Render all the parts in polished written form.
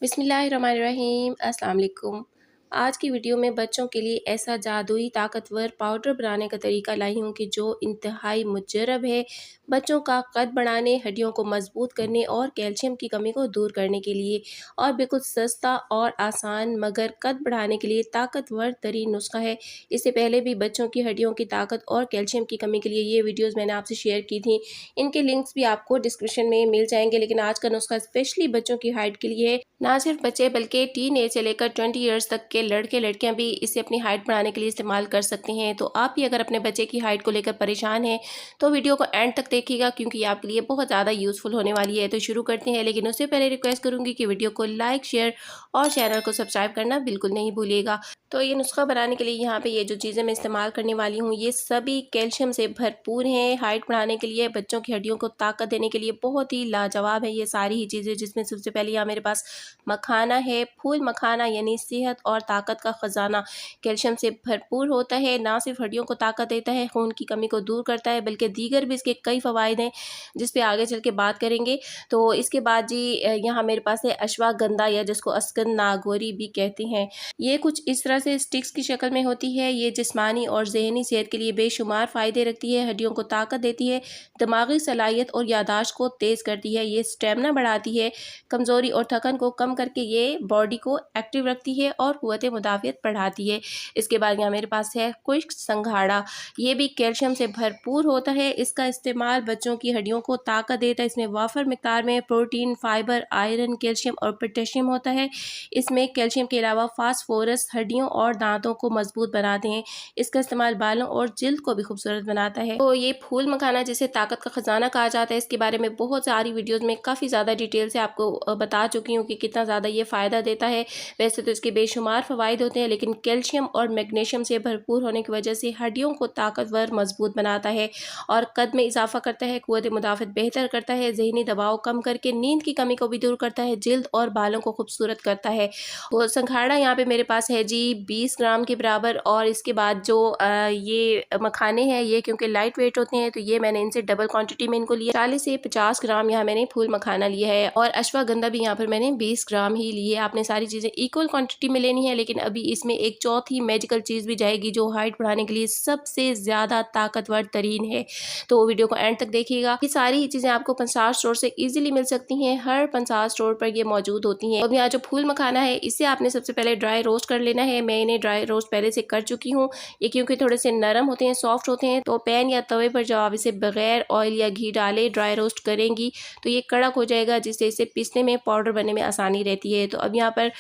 बिस्मिल्लाहिर्रहमानिर्रहीम। अस्सलाम वालेकुम। आज की वीडियो में बच्चों के लिए ऐसा जादुई ताकतवर पाउडर बनाने का तरीका लाई हूँ कि जो इंतहाई मुजर्रब है बच्चों का कद बढ़ाने, हड्डियों को मजबूत करने और कैल्शियम की कमी को दूर करने के लिए, और बिल्कुल सस्ता और आसान मगर कद बढ़ाने के लिए ताकतवर तरीन नुस्खा है। इससे पहले भी बच्चों की हड्डियों की ताकत और कैल्शियम की कमी के लिए ये वीडियोज़ मैंने आपसे शेयर की थी। इनके लिंक्स भी आपको डिस्क्रिप्शन में मिल जाएंगे। लेकिन आज का नुस्खा स्पेशली बच्चों की हाइट के लिए है। ना सिर्फ बच्चे बल्कि टीन एज से लेकर 20 ईयर्स तक के लड़के लड़कियां भी इसे अपनी हाइट बढ़ाने के लिए इस्तेमाल कर सकते हैं। तो आप भी अगर अपने बच्चे की हाइट को लेकर परेशान हैं तो वीडियो को एंड तक देखिएगा, क्योंकि ये आपके लिए बहुत ज़्यादा यूजफुल होने वाली है। तो शुरू करते हैं, लेकिन उससे पहले रिक्वेस्ट करूंगी कि वीडियो को लाइक, शेयर और चैनल को सब्सक्राइब करना बिल्कुल नहीं भूलिएगा। तो ये नुस्खा बनाने के लिए यहाँ पे ये जो चीज़ें मैं इस्तेमाल करने वाली हूँ ये सभी कैल्शियम से भरपूर हैं। हाइट बढ़ाने के लिए, बच्चों की हड्डियों को ताकत देने के लिए बहुत ही लाजवाब है ये सारी ही चीज़ें, जिसमें सबसे पहले यहाँ मेरे पास मखाना है। फूल मखाना यानी सेहत और ताकत का ख़जाना, कैल्शियम से भरपूर होता है। ना सिर्फ हड्डियों को ताकत देता है, खून की कमी को दूर करता है, बल्कि दीगर भी इसके कई फ़वाइद हैं जिस पे आगे चल के बात करेंगे। तो इसके बाद जी यहाँ मेरे पास है अश्वगंधा, या जिसको अस्कन नागौरी भी कहते हैं। ये कुछ इस तरह से स्टिक्स की शक्ल में होती है। ये जिस्मानी और जहनी सेहत के लिए बेशुमार फ़ायदे रखती है, हड्डियों को ताकत देती है, दिमागी सलाहियत और यादाश्त को तेज़ करती है, ये स्टेमिना बढ़ाती है, कमज़ोरी और थकन को कम करके ये बॉडी को एक्टिव रखती है और क़ुव्वत मुदाफ़ियत बढ़ाती है। इसके बाद यहाँ मेरे पास है खुश्क संघाड़ा। ये भी कैल्शियम से भरपूर होता है। इसका इस्तेमाल बच्चों की हड्डियों को ताकत देता है। इसमें वाफर मिक़दार में प्रोटीन, फाइबर, आयरन, कैल्शियम और पोटेशियम होता है। इसमें कैल्शियम के अलावा फास्फोरस हड्डियों और दांतों को मजबूत बनाते हैं। इसका इस्तेमाल बालों और जिल्द को भी खूबसूरत बनाता है। तो ये फूल मखाना, जिसे ताकत का खजाना कहा जाता है, इसके बारे में बहुत सारी वीडियोस में काफ़ी ज़्यादा डिटेल से आपको बता चुकी हूँ कि कितना ज़्यादा ये फ़ायदा देता है। वैसे तो इसके बेशुमार फ़वाइद होते हैं, लेकिन कैल्शियम और मैग्नीशियम से भरपूर होने की वजह से हड्डियों को ताकतवर मजबूत बनाता है और कद में इजाफा करता है, क़ुव्वत मुदाफ़ियत बेहतर करता है, ज़हनी दबाव कम करके नींद की कमी को भी दूर करता है, जिल्द और बालों को खूबसूरत करता है। तो संघाड़ा यहाँ पे मेरे पास है जी 20 ग्राम के बराबर। और इसके बाद जो ये मखाने हैं, ये क्योंकि लाइट वेट होते हैं तो ये मैंने इनसे डबल क्वांटिटी में इनको लिया। 40 से 50 ग्राम यहाँ मैंने फूल मखाना लिया है, और अश्वगंधा भी यहाँ पर मैंने 20 ग्राम ही ली है। आपने सारी चीज़ें इक्वल क्वांटिटी में लेनी है, लेकिन अभी इसमें एक चौथी मैजिकल चीज़ भी जाएगी जो हाइट बढ़ाने के लिए सबसे ज़्यादा ताकतवर तरीन है। तो वीडियो को एंड तक देखिएगा। ये सारी ही चीज़ें आपको पंसार स्टोर से ईजिली मिल सकती हैं। हर पंसार स्टोर पर ये मौजूद होती हैं। अब यहाँ जो फूल मखाना है इसे आपने सबसे पहले ड्राई रोस्ट कर लेना है। मैं इन्हें ड्राई रोस्ट पहले से कर चुकी हूँ। ये क्योंकि थोड़े से नरम होते हैं, सॉफ्ट होते हैं, तो पैन या तवे पर जब आप इसे बगैर ऑयल या घी डाले ड्राई रोस्ट करेंगी तो ये कड़क हो जाएगा, जिससे इसे पीसने में, पाउडर बनने में आसानी रहती है। तो अब यहाँ पर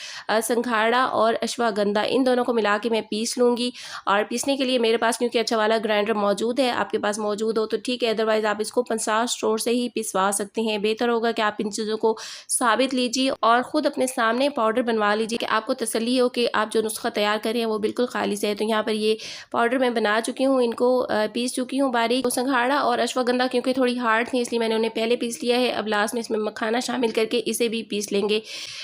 संघाड़ा और अश्वगंधा इन दोनों को मिला के मैं पीस लूँगी। और पीसने के लिए मेरे पास क्योंकि अच्छा वाला ग्राइंडर मौजूद है, आपके पास मौजूद हो तो ठीक है, अदरवाइज़ आप इसको पंसार स्टोर से ही पिसवा सकते हैं। बेहतर होगा कि आप इन चीज़ों को साबित लीजिए और ख़ुद अपने सामने पाउडर बनवा लीजिए कि आपको तसल्ली हो कि आप जो नुस्खा तैयार कर रहे हैं वो बिल्कुल खालिस है। तो यहाँ पर ये पाउडर मैं बना चुकी हूँ, इनको पीस चुकी हूँ बारीक। तो संघाड़ा और अश्वगंधा क्योंकि थोड़ी हार्ड थी इसलिए मैंने उन्हें पहले पीस लिया है। अब लास्ट में इसमें मखाना शामिल करके इसे भी पीस लेंगे।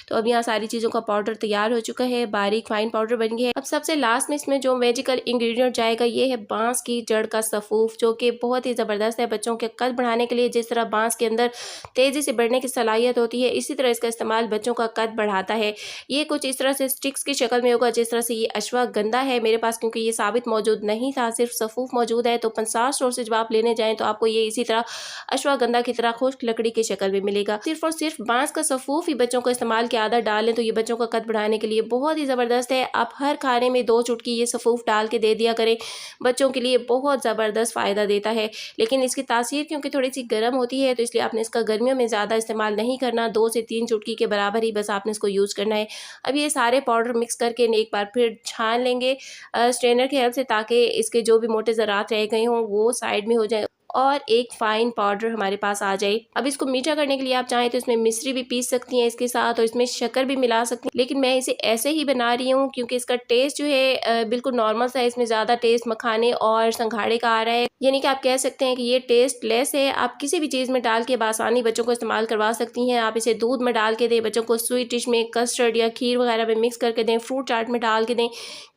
तो अब यहाँ सारी चीज़ों का पाउडर तैयार हो चुका है, बारीक फाइन पाउडर बन गया है। अब सबसे लास्ट में इसमें जो मैजिकल इंग्रेडिएंट जाएगा ये है बांस की जड़ का सफूफ, जो कि बहुत ही ज़बरदस्त है बच्चों के कद बढ़ाने के लिए। जिस तरह बांस के अंदर तेज़ी से बढ़ने की सलाहियत होती है, इसी तरह इसका इस्तेमाल बच्चों का कद बढ़ाता है। ये कुछ इस तरह से स्टिक्स की शक्ल में होगा जिस तरह से ये अश्वगंधा है मेरे पास, क्योंकि ये साबित मौजूद नहीं था, सिर्फ सफूफ मौजूद है। तो पंसार स्टोर से जब आप लेने जाएं तो आपको ये इसी तरह अश्वगंधा की तरह खुश्क लकड़ी की शक्ल में मिलेगा। सिर्फ और सिर्फ बांस का सफूफ ही बच्चों को इस्तेमाल की आदत डालें तो ये बच्चों का कद बढ़ाने के लिए बहुत ही ज़बरदस्त है। आप हर खाने में 2 चुटकी ये सफूफ डाल के दे दिया करें, बच्चों के लिए बहुत ज़बरदस्त फ़ायदा देता है। लेकिन इसकी तासीर क्योंकि थोड़ी सी गर्म होती है तो इसलिए आपने इसका गर्मियों में ज़्यादा इस्तेमाल नहीं करना। 2 से 3 चुटकी के बराबर ही बस आपने इसको यूज़ करना है। अब ये सारे पाउडर मिक्स करके एक बार फिर छान लेंगे स्ट्रेनर की हेल्प से, ताकि इसके जो भी मोटे ज़रात रह गए हों वो साइड में हो जाए और एक फाइन पाउडर हमारे पास आ जाए। अब इसको मीठा करने के लिए आप चाहें तो इसमें मिश्री भी पीस सकती हैं इसके साथ, और इसमें शक्कर भी मिला सकती हैं, लेकिन मैं इसे ऐसे ही बना रही हूँ क्योंकि इसका टेस्ट जो है बिल्कुल नॉर्मल सा है। इसमें ज़्यादा टेस्ट मखाने और संघाड़े का आ रहा है, यानी कि आप कह सकते हैं कि ये टेस्ट लेस है। आप किसी भी चीज़ में डाल के बासानी बच्चों को इस्तेमाल करवा सकती हैं। आप इसे दूध में डाल के दें, बच्चों को स्वीट डिश में, कस्टर्ड या खीर वगैरह में मिक्स करके दें, फ्रूट चाट में डाल के दें,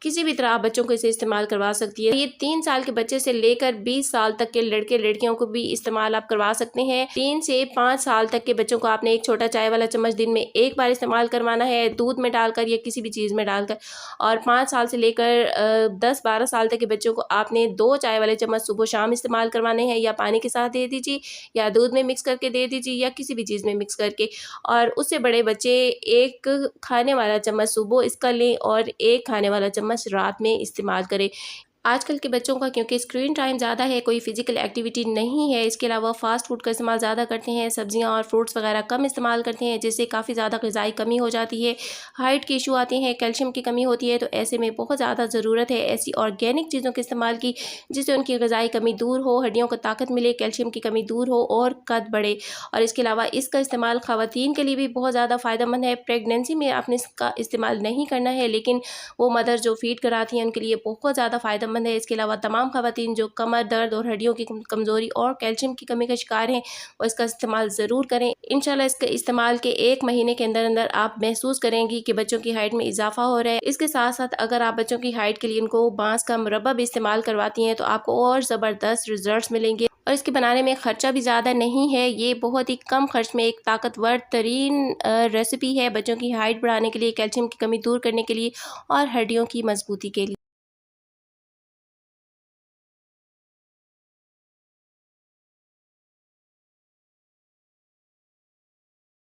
किसी भी तरह आप बच्चों को इसे इस्तेमाल करवा सकती है। ये 3 साल के बच्चे से लेकर 20 साल तक के लड़के लड़कियों को भी इस्तेमाल आप करवा सकते हैं। 3 से 5 साल तक के बच्चों को आपने एक छोटा चाय वाला चम्मच दिन में एक बार इस्तेमाल करवाना है, दूध में डालकर या किसी भी चीज़ में डालकर। और 5 साल से लेकर 10-12 साल तक के बच्चों को आपने 2 चाय वाले चम्मच सुबह शाम इस्तेमाल करवाने हैं, या पानी के साथ दे दीजिए या दूध में मिक्स करके दे दीजिए या किसी भी चीज़ में मिक्स करके। और उससे बड़े बच्चे 1 खाने वाला चम्मच सुबह इसका लें और 1 खाने वाला चम्मच रात में इस्तेमाल करें। आजकल के बच्चों का क्योंकि स्क्रीन टाइम ज़्यादा है, कोई फिजिकल एक्टिविटी नहीं है, इसके अलावा फ़ास्ट फूड का इस्तेमाल ज़्यादा करते हैं, सब्जियां और फ्रूट्स वगैरह कम इस्तेमाल करते हैं, जिससे काफ़ी ज़्यादा ग़िज़ाई कमी हो जाती है, हाइट के इशू आते हैं, कैल्शियम की कमी होती है। तो ऐसे में बहुत ज़्यादा ज़रूरत है ऐसी ऑर्गेनिक चीज़ों के इस्तेमाल की, जिससे उनकी ग़िज़ाई कमी दूर हो, हड्डियों को ताकत मिले, कैल्शियम की कमी दूर हो और कद बढ़े। और इसके अलावा इसका इस्तेमाल ख़वातीन के लिए भी बहुत ज़्यादा फ़ायदेमंद है। प्रेगनेंसी में आपने इसका इस्तेमाल नहीं करना है, लेकिन वो मदर जो फीड कराती हैं उनके लिए बहुत ज़्यादा फ़ायदेमंद है। इसके अलावा तमाम ख़वातीन जो कमर दर्द और हड्डियों की कमज़ोरी और कैल्शियम की कमी का शिकार हैं, वो इसका इस्तेमाल ज़रूर करें। इंशाल्लाह इसके इस्तेमाल के 1 महीने के अंदर अंदर आप महसूस करेंगी कि बच्चों की हाइट में इजाफा हो रहा है। इसके साथ साथ अगर आप बच्चों की हाइट के लिए उनको बांस का मुरब्बा भी इस्तेमाल करवाती हैं, तो आपको और ज़बरदस्त रिजल्ट्स मिलेंगे। और इसके बनाने में ख़र्चा भी ज़्यादा नहीं है, ये बहुत ही कम खर्च में एक ताकतवर तरीन रेसिपी है बच्चों की हाइट बढ़ाने के लिए, कैल्शियम की कमी दूर करने के लिए और हड्डियों की मजबूती के लिए।